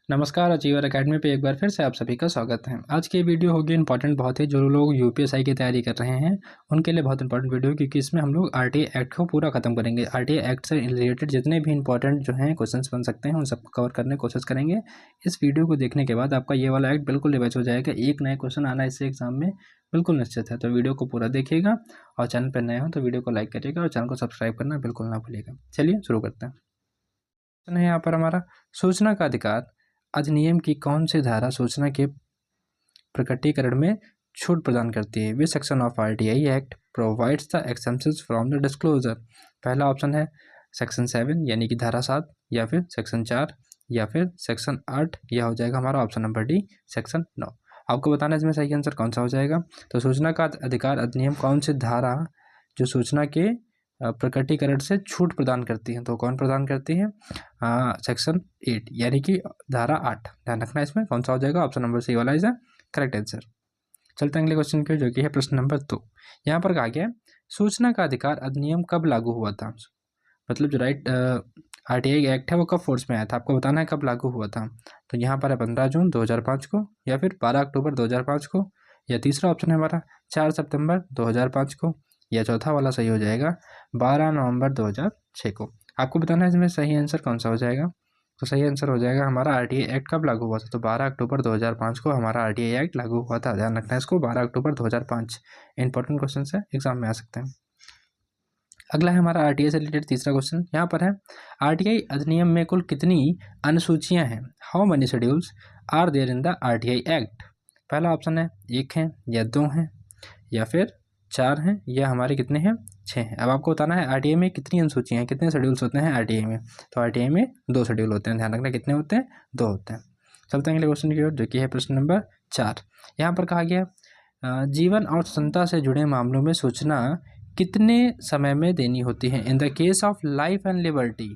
नमस्कार, achiever academy पे एक बार फिर से आप सभी का स्वागत है। आज की वीडियो होगी इंपॉर्टेंट बहुत ही, जो लोग यूपीएसआई की तैयारी कर रहे हैं उनके लिए बहुत इंपॉर्टेंट वीडियो, क्योंकि इसमें हम लोग आरटीआई एक्ट को पूरा खत्म करेंगे। आरटीआई एक्ट से रिलेटेड जितने भी इंपॉर्टेंट जो हैं क्वेश्चंस बन सकते हैं उन सबको कवर करने की कोशिश करेंगे। इस वीडियो को देखने के बाद आपका ये वाला एक्ट बिल्कुल रिवाइज हो जाएगा। एक नया क्वेश्चन आना इससे एग्जाम में बिल्कुल निश्चित है। तो वीडियो को पूरा देखिएगा और चैनल पर नए हो तो वीडियो को लाइक करिएगा और चैनल को सब्सक्राइब करना बिल्कुल ना भूलिएगा। चलिए शुरू करते हैं। क्वेश्चन है यहाँ पर हमारा, सूचना का अधिकार अधिनियम की कौन सी धारा सूचना के प्रकटीकरण में छूट प्रदान करती है? Which section of RTI act provides the exemptions from the disclosure? पहला ऑप्शन है सेक्शन 7 यानी कि धारा 7, या फिर सेक्शन 4, या फिर सेक्शन 8, या हो जाएगा हमारा ऑप्शन नंबर डी सेक्शन 9। आपको बताना है इसमें सही आंसर कौन सा हो जाएगा। तो सूचना का अधिकार अधिनियम कौन सी धारा जो सूचना के प्रकटीकरण से छूट प्रदान करती है, तो कौन प्रदान करती है? सेक्शन 8 यानी कि धारा 8। ध्यान रखना इसमें कौन सा हो जाएगा। ऑप्शन नंबर सी वाला इज द करेक्ट आंसर। चलते हैं अगले क्वेश्चन के, जो कि है प्रश्न नंबर 2। यहाँ पर कहा गया है, सूचना का अधिकार अधिनियम कब लागू हुआ था? मतलब जो आरटीआई एक्ट है वो कब फोर्स में आया था, आपको बताना है कब लागू हुआ था। तो यहाँ पर है 15 जून 2005 को, या फिर 12 अक्टूबर 2005 को, या तीसरा ऑप्शन है हमारा 4 सितंबर 2005 को, या चौथा वाला सही हो जाएगा 12 नवंबर 2006 को। आपको बताना है इसमें सही आंसर कौन सा हो जाएगा। तो सही आंसर हो जाएगा हमारा आरटीआई एक्ट कब लागू हुआ था। तो 12 अक्टूबर 2005 को हमारा आरटीआई एक्ट लागू हुआ था। ध्यान रखना है इसको, 12 अक्टूबर 2005। इंपॉर्टेंट क्वेश्चन है, एग्जाम में आ सकते हैं। अगला है हमारा आरटीआई से रिलेटेड तीसरा क्वेश्चन। यहाँ पर है, आरटीआई अधिनियम में कुल कितनी अनुसूचियां हैं? How many schedules are there in the RTI act? पहला ऑप्शन है 1 है, या 2 हैं, या फिर 4 हैं, या हमारे कितने हैं 6 हैं। अब आपको बताना है आरटीआई में कितनी अनुसूचियां हैं, कितने शेड्यूल्स होते हैं आरटीआई में। तो आरटीआई में 2 शेड्यूल होते हैं। ध्यान रखना कितने होते हैं, 2 होते हैं। चलते हैं अगले क्वेश्चन की ओर, जो कि है प्रश्न नंबर 4। यहाँ पर कहा गया, जीवन और स्वतंत्रता से जुड़े मामलों में सूचना कितने समय में देनी होती है? In the case of life and liberty,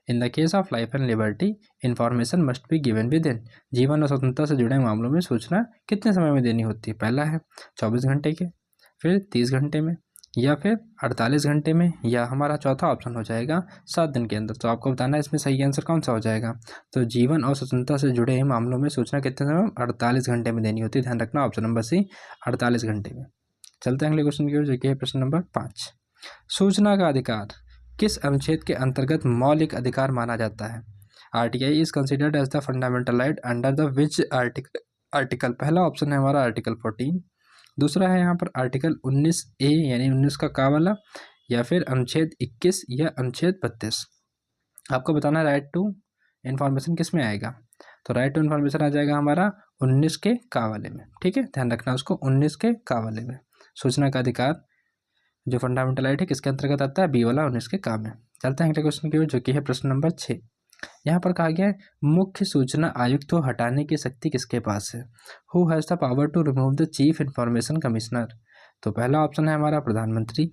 in the case of life and liberty information must be given with in. जीवन और स्वतंत्रता से जुड़े मामलों में सूचना कितने समय में देनी होती है? पहला है 24 घंटे के, फिर 30 घंटे में, या फिर 48 घंटे में, या हमारा चौथा ऑप्शन हो जाएगा 7 दिन के अंदर। तो आपको बताना है इसमें सही आंसर कौन सा हो जाएगा। तो जीवन और स्वतंत्रता से जुड़े मामलों में सूचना कितने समय? 48 घंटे में देनी होती है। ध्यान रखना ऑप्शन नंबर सी 48 घंटे में। चलते हैं अगले क्वेश्चन की ओर, जो कि है प्रश्न नंबर 5। सूचना का अधिकार किस अनुच्छेद के अंतर्गत मौलिक अधिकार माना जाता है? RTI is considered as the fundamental right under the which article? पहला ऑप्शन है हमारा आर्टिकल 14, दूसरा है यहाँ पर आर्टिकल 19A यानी 19 का वाला, या फिर अनुच्छेद 21 या अनुच्छेद 32। आपको बताना है राइट टू इन्फॉर्मेशन किस में आएगा। तो राइट टू इन्फॉर्मेशन आ जाएगा हमारा 19 के का वाले में। ठीक है, ध्यान रखना उसको, 19 के का वाले में। सूचना का अधिकार जो फंडामेंटल राइट है किसके अंतर्गत आता है? बी वाला 19 के का में। चलते हैं अगले क्वेश्चन की ओर, जो कि है प्रश्न नंबर 6। यहाँ पर कहा गया है, मुख्य सूचना आयुक्त को हटाने की शक्ति किसके पास है? Who has the power to remove the chief information commissioner? तो पहला ऑप्शन है हमारा प्रधानमंत्री,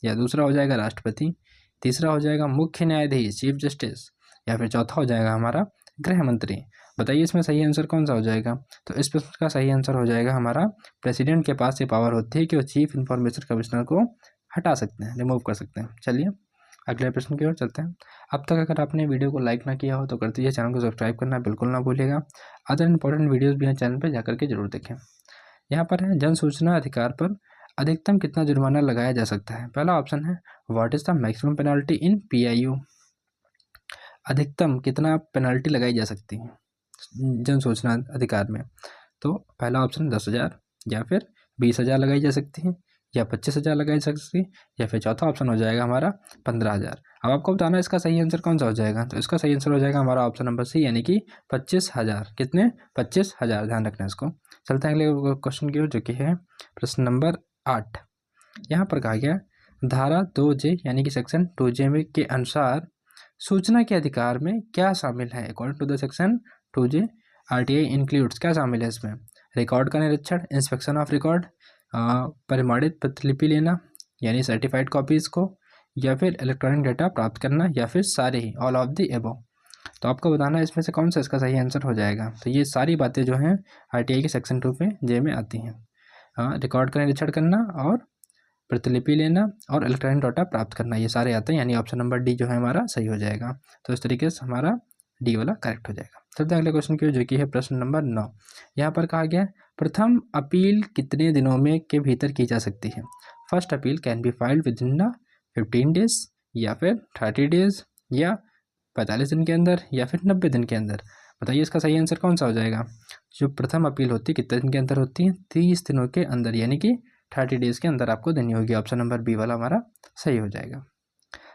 या दूसरा हो जाएगा राष्ट्रपति, तीसरा हो जाएगा मुख्य न्यायाधीश चीफ जस्टिस, या फिर चौथा हो जाएगा हमारा गृह मंत्री। बताइए इसमें सही आंसर कौन सा हो जाएगा। तो इस प्रश्न का सही आंसर हो जाएगा हमारा, प्रेसिडेंट के पास ये पावर होती है कि वो चीफ इंफॉर्मेशन कमिश्नर को हटा सकते हैं, रिमूव कर सकते हैं। चलिए अगले प्रश्न की ओर चलते हैं। अब तक अगर आपने वीडियो को लाइक ना किया हो तो कर दीजिए, चैनल को सब्सक्राइब करना बिल्कुल ना भूलिएगा। अदर इंपॉर्टेंट वीडियोस भी हैं चैनल पे, जाकर के जरूर देखें। यहाँ पर है, जन सूचना अधिकार पर अधिकतम कितना जुर्माना लगाया जा सकता है? पहला ऑप्शन है what is the maximum penalty in PIU? अधिकतम कितना पेनल्टी लगाई जा सकती है जन सूचना अधिकार में? तो पहला ऑप्शन 10,000, या फिर 20,000 लगाई जा सकती है, या 25,000 लगाई जा सकती है, या फिर चौथा ऑप्शन हो जाएगा हमारा 15,000। अब आपको बताना है इसका सही आंसर कौन सा हो जाएगा। तो इसका सही आंसर हो जाएगा हमारा ऑप्शन नंबर सी यानी कि 25,000। कितने? 25,000। ध्यान रखना है इसको। चलते हैं अगले क्वेश्चन की ओर, जो कि है प्रश्न नंबर 8। यहाँ पर कहा गया, धारा 2J यानी कि सेक्शन 2J में के अनुसार सूचना के अधिकार में क्या शामिल है? According to the section 2J RTI includes, क्या शामिल है इसमें? रिकॉर्ड का निरीक्षण, इंस्पेक्शन ऑफ रिकॉर्ड, प्रमाणित प्रतिलिपि लेना यानी सर्टिफाइड कॉपीज़ को, या फिर इलेक्ट्रॉनिक डेटा प्राप्त करना, या फिर सारे ही, ऑल ऑफ द एबव। तो आपको बताना है इसमें से कौन सा इसका सही आंसर हो जाएगा। तो ये सारी बातें जो हैं आरटीआई के सेक्शन 2J में आती हैं। रिकॉर्ड का निरीक्षण करना, और प्रतिलिपि लेना, और इलेक्ट्रॉनिक डाटा प्राप्त करना, ये सारे आते हैं, यानी ऑप्शन नंबर डी जो है हमारा सही हो जाएगा। तो इस तरीके से हमारा डी वाला करेक्ट हो जाएगा। चलते हैं अगले क्वेश्चन की ओर, जो कि है प्रश्न नंबर 9। यहाँ पर कहा गया है प्रथम अपील कितने दिनों में के भीतर की जा सकती है। First appeal can be filed with in 15 days, या फिर 30 डेज, या 45 दिन के अंदर, या फिर 90 दिन के अंदर। बताइए इसका सही आंसर कौन सा हो जाएगा। जो प्रथम अपील होती है कितने दिन के अंदर होती है, 30 दिनों के अंदर, यानी कि 30 डेज के अंदर आपको देनी होगी। ऑप्शन नंबर बी वाला हमारा सही हो जाएगा।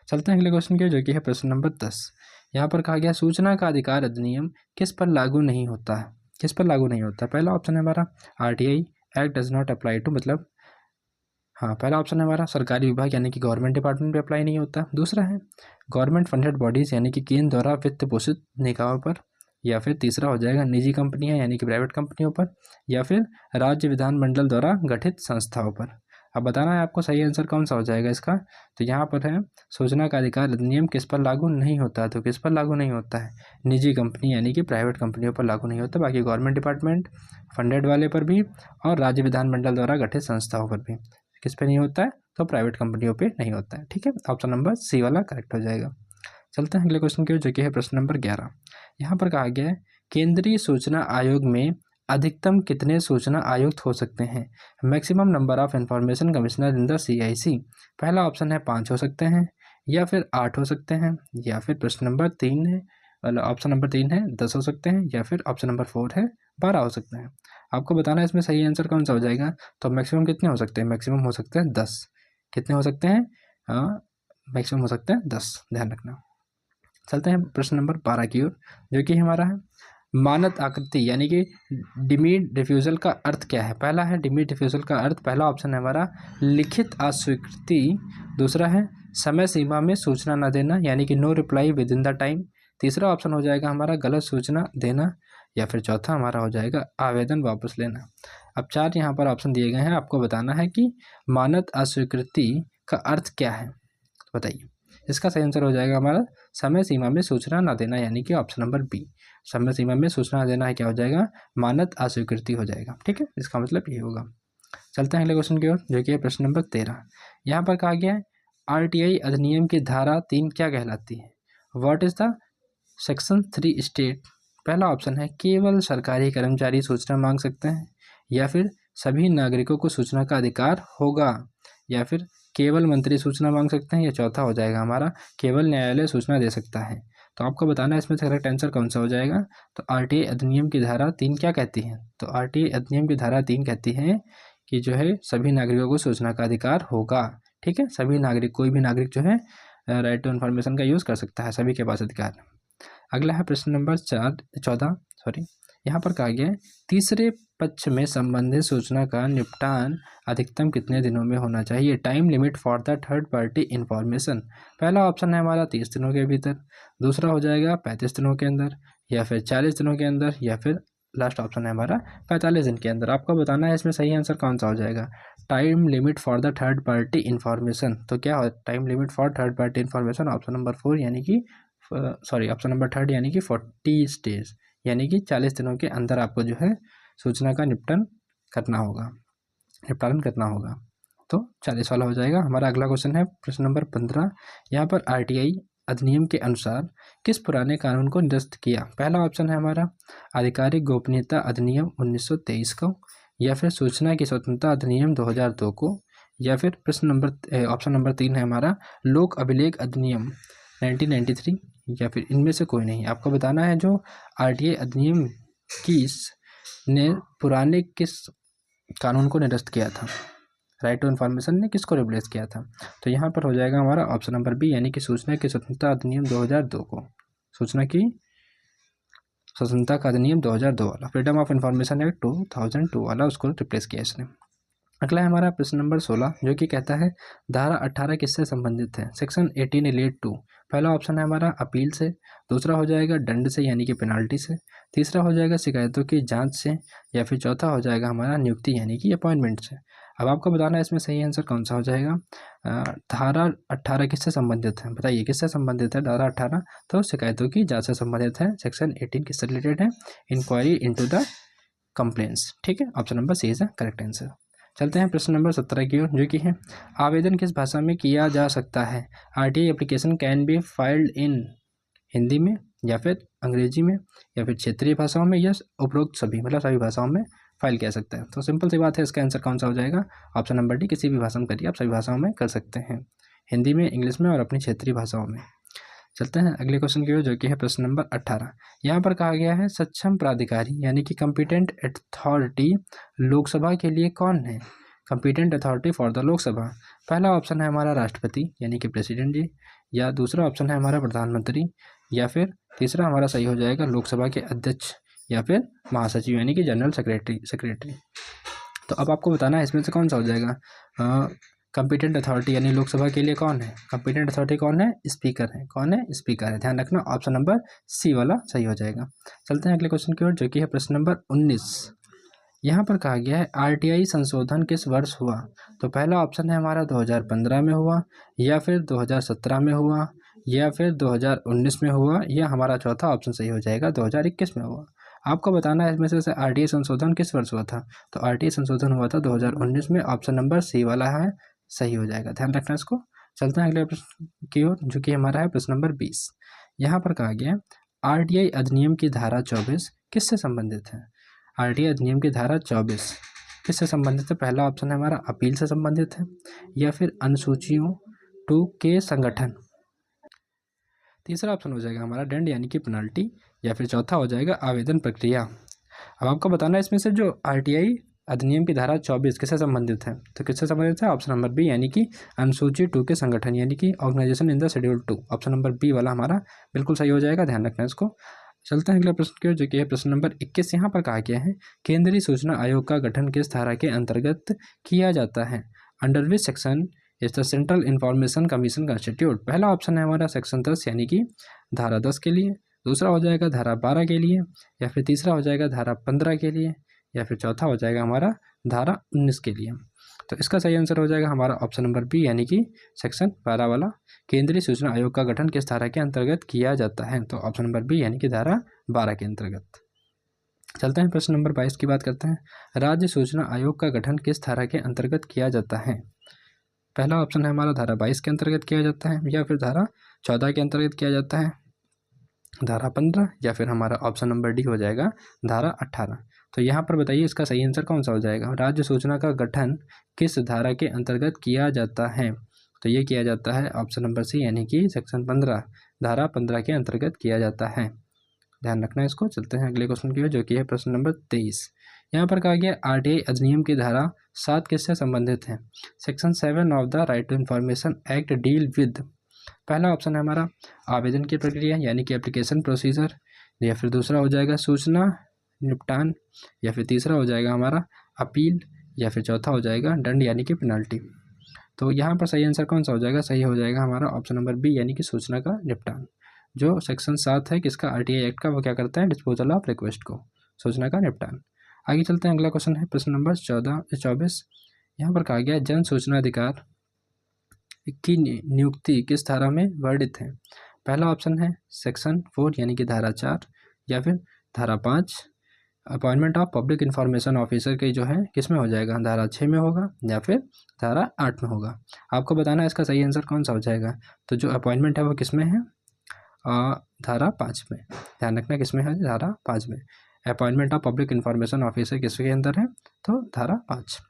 चलते हैं अगले क्वेश्चन की, जो कि है प्रश्न नंबर 10। यहाँ पर कहा गया सूचना का अधिकार अधिनियम किस पर लागू नहीं होता है। किस पर लागू नहीं होता है। पहला ऑप्शन है हमारा RTI act does not apply to, मतलब हाँ पहला ऑप्शन है हमारा सरकारी विभाग यानी कि गवर्नमेंट डिपार्टमेंट पे अप्लाई नहीं होता। दूसरा है गवर्नमेंट फंडेड बॉडीज़ यानी कि केंद्र द्वारा वित्त पोषित निकायों पर, या फिर तीसरा हो जाएगा निजी कंपनियां यानी कि प्राइवेट कंपनियों पर, या फिर राज्य विधानमंडल द्वारा गठित संस्थाओं पर। अब बताना है आपको सही आंसर कौन सा हो जाएगा इसका। तो यहाँ पर है सूचना का अधिकार अधिनियम किस पर लागू नहीं होता है। तो किस पर लागू नहीं होता है, निजी कंपनी यानी कि प्राइवेट कंपनियों पर लागू नहीं होता। बाकी गवर्नमेंट डिपार्टमेंट फंडेड वाले पर भी और राज्य विधानमंडल द्वारा गठित संस्थाओं पर भी। किस पे नहीं होता है, तो प्राइवेट कंपनियों पे नहीं होता है। ठीक है, ऑप्शन नंबर सी वाला करेक्ट हो जाएगा। चलते हैं अगले क्वेश्चन की ओर, जो कि है प्रश्न नंबर 11। यहाँ पर कहा गया है केंद्रीय सूचना आयोग में अधिकतम कितने सूचना आयुक्त हो सकते हैं। Maximum number of information commissioner in the CIC। पहला ऑप्शन है 5 हो सकते हैं, या फिर 8 हो सकते हैं, या फिर प्रश्न नंबर 3 है, मतलब ऑप्शन नंबर 3 है 10 हो सकते हैं, या फिर ऑप्शन नंबर 4 है 12 हो सकते हैं। आपको बताना है इसमें सही आंसर कौन सा हो जाएगा। तो मैक्सिमम कितने हो सकते हैं, मैक्सिमम हो सकते हैं 10। कितने हो सकते हैं, मैक्सिमम हो सकते हैं 10, ध्यान रखना। चलते हैं प्रश्न नंबर 12 की ओर, जो कि हमारा है मानद आकृति यानी कि डिमीड रिफ्यूजल का अर्थ क्या है। पहला है डिमीड रिफ्यूजल का अर्थ, पहला ऑप्शन है हमारा लिखित अस्वीकृति। दूसरा है समय सीमा में सूचना न देना यानी कि no reply within the time. तीसरा ऑप्शन हो जाएगा हमारा गलत सूचना देना, या फिर चौथा हमारा हो जाएगा आवेदन वापस लेना। अब 4 यहाँ पर ऑप्शन दिए गए हैं, आपको बताना है कि मानद अस्वीकृति का अर्थ क्या है। बताइए इसका सही आंसर हो जाएगा हमारा समय सीमा में सूचना न देना, यानी कि ऑप्शन नंबर बी। समय सीमा में सूचना देना है क्या हो जाएगा, मानद अस्वीकृति हो जाएगा। ठीक है, इसका मतलब ये होगा। चलते हैं अगले क्वेश्चन की ओर, जो कि है प्रश्न नंबर 13। यहाँ पर कहा गया है RTI अधिनियम की धारा 3 क्या कहलाती है। What is the section 3 state. पहला ऑप्शन है केवल सरकारी कर्मचारी सूचना मांग सकते हैं, या फिर सभी नागरिकों को सूचना का अधिकार होगा, या फिर केवल मंत्री सूचना मांग सकते हैं, या चौथा हो जाएगा हमारा केवल न्यायालय सूचना दे सकता है। तो आपको बताना है इसमें से करेक्ट आंसर कौन सा हो जाएगा। तो RTI अधिनियम की धारा 3 क्या कहती है। तो RTI अधिनियम की धारा 3 कहती है कि जो है सभी नागरिकों को सूचना का अधिकार होगा। ठीक है, सभी नागरिक, कोई भी नागरिक जो है राइट टू इन्फॉर्मेशन का यूज़ कर सकता है, सभी के पास अधिकार। अगला है प्रश्न नंबर 14 सॉरी। यहाँ पर कहा गया है तीसरे पक्ष में संबंधित सूचना का निपटान अधिकतम कितने दिनों में होना चाहिए। Time limit for the third party information. पहला ऑप्शन है हमारा 30 दिनों के भीतर, दूसरा हो जाएगा 35 दिनों के अंदर, या फिर 40 दिनों के अंदर, या फिर लास्ट ऑप्शन है हमारा 45 दिन के अंदर। आपको बताना है इसमें सही आंसर कौन सा हो जाएगा। Time limit for the third party information, तो क्या हो time limit for third party information option number 4 यानी कि ऑप्शन नंबर 3 यानी कि 40 डेज, यानी कि 40 दिनों के अंदर आपको जो है सूचना का निपटान करना होगा। तो 40 वाला हो जाएगा। हमारा अगला क्वेश्चन है प्रश्न नंबर 15। यहाँ पर RTI अधिनियम के अनुसार किस पुराने कानून को निरस्त किया। पहला ऑप्शन है हमारा आधिकारिक गोपनीयता अधिनियम 1923 को, या फिर सूचना की स्वतंत्रता अधिनियम 2002 को, या फिर ऑप्शन नंबर 3 है हमारा लोक अभिलेख अधिनियम 1993, या फिर इनमें से कोई नहीं। आपको बताना है जो RTI अधिनियम ने पुराने किस कानून को निरस्त किया था, राइट टू इन्फॉर्मेशन ने किसको रिप्लेस किया था। तो यहाँ पर हो जाएगा हमारा ऑप्शन नंबर बी यानी कि सूचना की स्वतंत्रता अधिनियम 2002 को, सूचना की स्वतंत्रता का अधिनियम 2002 वाला, फ्रीडम ऑफ इंफॉर्मेशन एक्ट 2002 वाला, उसको रिप्लेस किया इसने। अगला है हमारा प्रश्न नंबर 16, जो कि कहता है धारा 18 किससे संबंधित है। Section 18 relate to. पहला ऑप्शन है हमारा अपील से, दूसरा हो जाएगा दंड से यानी कि पेनाल्टी से, तीसरा हो जाएगा शिकायतों की जांच से, या फिर चौथा हो जाएगा हमारा नियुक्ति यानी कि अपॉइंटमेंट से। अब आपको बताना है इसमें सही आंसर कौन सा हो जाएगा। धारा 18 किससे संबंधित है, बताइए किससे संबंधित है धारा 18। तो शिकायतों की जाँच से संबंधित है। सेक्शन 18 किससे रिलेटेड है, इंक्वायरी इंटू द कंप्लेंट्स। ठीक है, option number C is the correct answer. चलते हैं प्रश्न नंबर 17 की ओर, जो कि है आवेदन किस भाषा में किया जा सकता है। RTI application can be filed in Hindi में, या फिर अंग्रेजी में या फिर क्षेत्रीय भाषाओं में या उपरोक्त सभी, मतलब सभी भाषाओं में फाइल किया सकता है। तो सिंपल सी बात है, इसका आंसर कौन सा हो जाएगा? ऑप्शन नंबर डी, किसी भी भाषा में करिए, आप सभी भाषाओं में कर सकते हैं, हिंदी में, इंग्लिश में और अपनी क्षेत्रीय भाषाओं में। चलते हैं अगले क्वेश्चन की ओर, जो कि है प्रश्न नंबर 18। यहाँ पर कहा गया है सक्षम प्राधिकारी यानी कि कॉम्पिटेंट अथॉरिटी लोकसभा के लिए कौन है? Competent authority for the Lok Sabha. पहला ऑप्शन है हमारा राष्ट्रपति यानी कि प्रेसिडेंट जी, या दूसरा ऑप्शन है हमारा प्रधानमंत्री, या फिर तीसरा हमारा सही हो जाएगा लोकसभा के अध्यक्ष या फिर महासचिव यानी कि जनरल सेक्रेटरी। तो अब आपको बताना है इसमें से कौन सा हो जाएगा। कॉम्पिटेंट अथॉरिटी यानी लोकसभा के लिए कौन है? कॉम्पिटेंट अथॉरिटी कौन है? स्पीकर है। कौन है? स्पीकर है। ध्यान रखना, ऑप्शन नंबर सी वाला सही हो जाएगा। चलते हैं अगले क्वेश्चन की ओर, जो कि है प्रश्न नंबर 19। यहाँ पर कहा गया है आरटीआई संशोधन किस वर्ष हुआ? तो पहला ऑप्शन है हमारा 2015 में हुआ, या फिर 2017 में हुआ, या फिर 2019 में हुआ, या हमारा चौथा ऑप्शन सही हो जाएगा 2021 में हुआ। आपको बताना है इसमें से आरटीआई संशोधन किस वर्ष हुआ था। तो आरटीआई संशोधन हुआ था 2019 में, ऑप्शन नंबर सी वाला है सही हो जाएगा। ध्यान रखना इसको। चलते हैं अगले प्रश्न की ओर, जो कि हमारा है प्रश्न नंबर 20। यहाँ पर कहा गया आरटीआई अधिनियम की धारा 24 किससे संबंधित है? आरटीआई अधिनियम की धारा 24 किससे संबंधित है? पहला ऑप्शन है हमारा अपील से संबंधित है, या फिर अनुसूचियों 2 के संगठन, तीसरा ऑप्शन हो जाएगा हमारा दंड यानी कि पेनल्टी, या फिर चौथा हो जाएगा आवेदन प्रक्रिया। अब आपको बताना है इसमें से जो आरटीआई अधिनियम की धारा 24 किससे संबंधित है। तो किससे संबंधित है? ऑप्शन नंबर बी यानी कि अनुसूची 2 के संगठन यानी कि organisation in the schedule 2। Option number B वाला हमारा बिल्कुल सही हो जाएगा। ध्यान रखना इसको। चलते हैं अगले प्रश्न की ओर, जो कि है प्रश्न नंबर 21। यहाँ पर कहा गया है केंद्रीय सूचना आयोग का गठन किस धारा के अंतर्गत किया जाता है? Under which section is the central information commission constitute? पहला ऑप्शन है हमारा सेक्शन 10 यानी कि धारा 10 के लिए, दूसरा हो जाएगा धारा 12 के लिए, या फिर तीसरा हो जाएगा धारा 15 के लिए, या फिर चौथा हो जाएगा हमारा धारा 19 के लिए। तो इसका सही आंसर हो जाएगा हमारा ऑप्शन नंबर बी यानी कि सेक्शन 12 वाला। केंद्रीय सूचना आयोग का गठन किस धारा के अंतर्गत किया जाता है? तो ऑप्शन नंबर बी यानी कि धारा 12 के अंतर्गत। चलते हैं प्रश्न नंबर 22 की बात करते हैं। राज्य सूचना आयोग का गठन किस धारा के अंतर्गत किया जाता है? पहला ऑप्शन है हमारा धारा 22 के अंतर्गत किया जाता है, या फिर धारा 14 के अंतर्गत किया जाता है, धारा 15, या फिर हमारा ऑप्शन नंबर डी हो जाएगा धारा 18। तो यहाँ पर बताइए इसका सही आंसर कौन सा हो जाएगा। राज्य सूचना का गठन किस धारा के अंतर्गत किया जाता है? तो ये किया जाता है ऑप्शन नंबर सी यानी कि सेक्शन 15, धारा 15 के अंतर्गत किया जाता है। ध्यान रखना इसको। चलते हैं अगले क्वेश्चन की ओर, जो कि है प्रश्न नंबर 23। यहाँ पर कहा गया आरटीआई अधिनियम की धारा 7 किससे संबंधित है? Section 7 of the right to information act deal with. पहला ऑप्शन है हमारा आवेदन की प्रक्रिया यानी कि एप्लीकेशन प्रोसीजर, या फिर दूसरा हो जाएगा सूचना निपटान, या फिर तीसरा हो जाएगा हमारा अपील, या फिर चौथा हो जाएगा दंड यानी कि पेनल्टी। तो यहाँ पर सही आंसर कौन सा हो जाएगा? सही हो जाएगा हमारा ऑप्शन नंबर बी यानी कि सूचना का निपटान। जो सेक्शन 7 है किसका? आरटीआई एक्ट का, वो क्या करता है? डिस्पोजल ऑफ रिक्वेस्ट को, सूचना का निपटान। आगे चलते हैं, अगला क्वेश्चन है प्रश्न नंबर 24। यहाँ पर कहा गया जन सूचना अधिकार की नियुक्ति किस धारा में वर्णित है? पहला ऑप्शन है सेक्शन 4 यानी कि धारा 4, या फिर धारा 5। Appointment of public information officer की जो है किस में हो जाएगा? धारा 6 में होगा, या फिर धारा 8 में होगा। आपको बताना है इसका सही आंसर कौन सा हो जाएगा। तो जो अपॉइंटमेंट है वो किस में है? धारा 5 में। ध्यान रखना किस में है? धारा 5 में। Appointment of public information officer किसके अंदर है? तो धारा 5।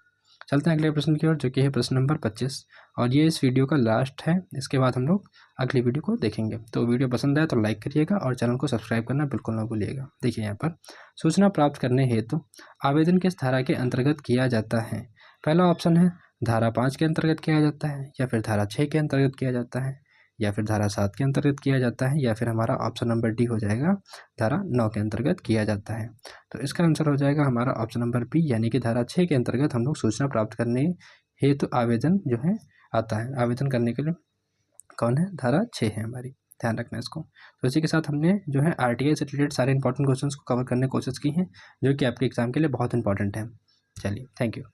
चलते हैं अगले प्रश्न की ओर, जो कि है प्रश्न नंबर 25, और ये इस वीडियो का लास्ट है। इसके बाद हम लोग अगली वीडियो को देखेंगे। तो वीडियो पसंद आए तो लाइक करिएगा और चैनल को सब्सक्राइब करना बिल्कुल ना भूलिएगा। देखिए यहाँ पर सूचना प्राप्त करने हेतु आवेदन किस धारा के अंतर्गत किया जाता है? पहला ऑप्शन है धारा 5 के अंतर्गत किया जाता है, या फिर धारा 6 के अंतर्गत किया जाता है, या फिर धारा 7 के अंतर्गत किया जाता है, या फिर हमारा ऑप्शन नंबर डी हो जाएगा धारा 9 के अंतर्गत किया जाता है। तो इसका आंसर हो जाएगा हमारा ऑप्शन नंबर बी यानी कि धारा 6 के अंतर्गत हम लोग सूचना प्राप्त करने हेतु आवेदन जो है आता है। आवेदन करने के लिए कौन है? धारा 6 है हमारी। ध्यान रखना इसको। तो इसी के साथ हमने जो है आरटीआई से रिलेटेड सारे इंपॉर्टेंट क्वेश्चंस को कवर करने की कोशिश की है, जो कि आपके एग्जाम के लिए बहुत इंपॉर्टेंट है। चलिए, थैंक यू।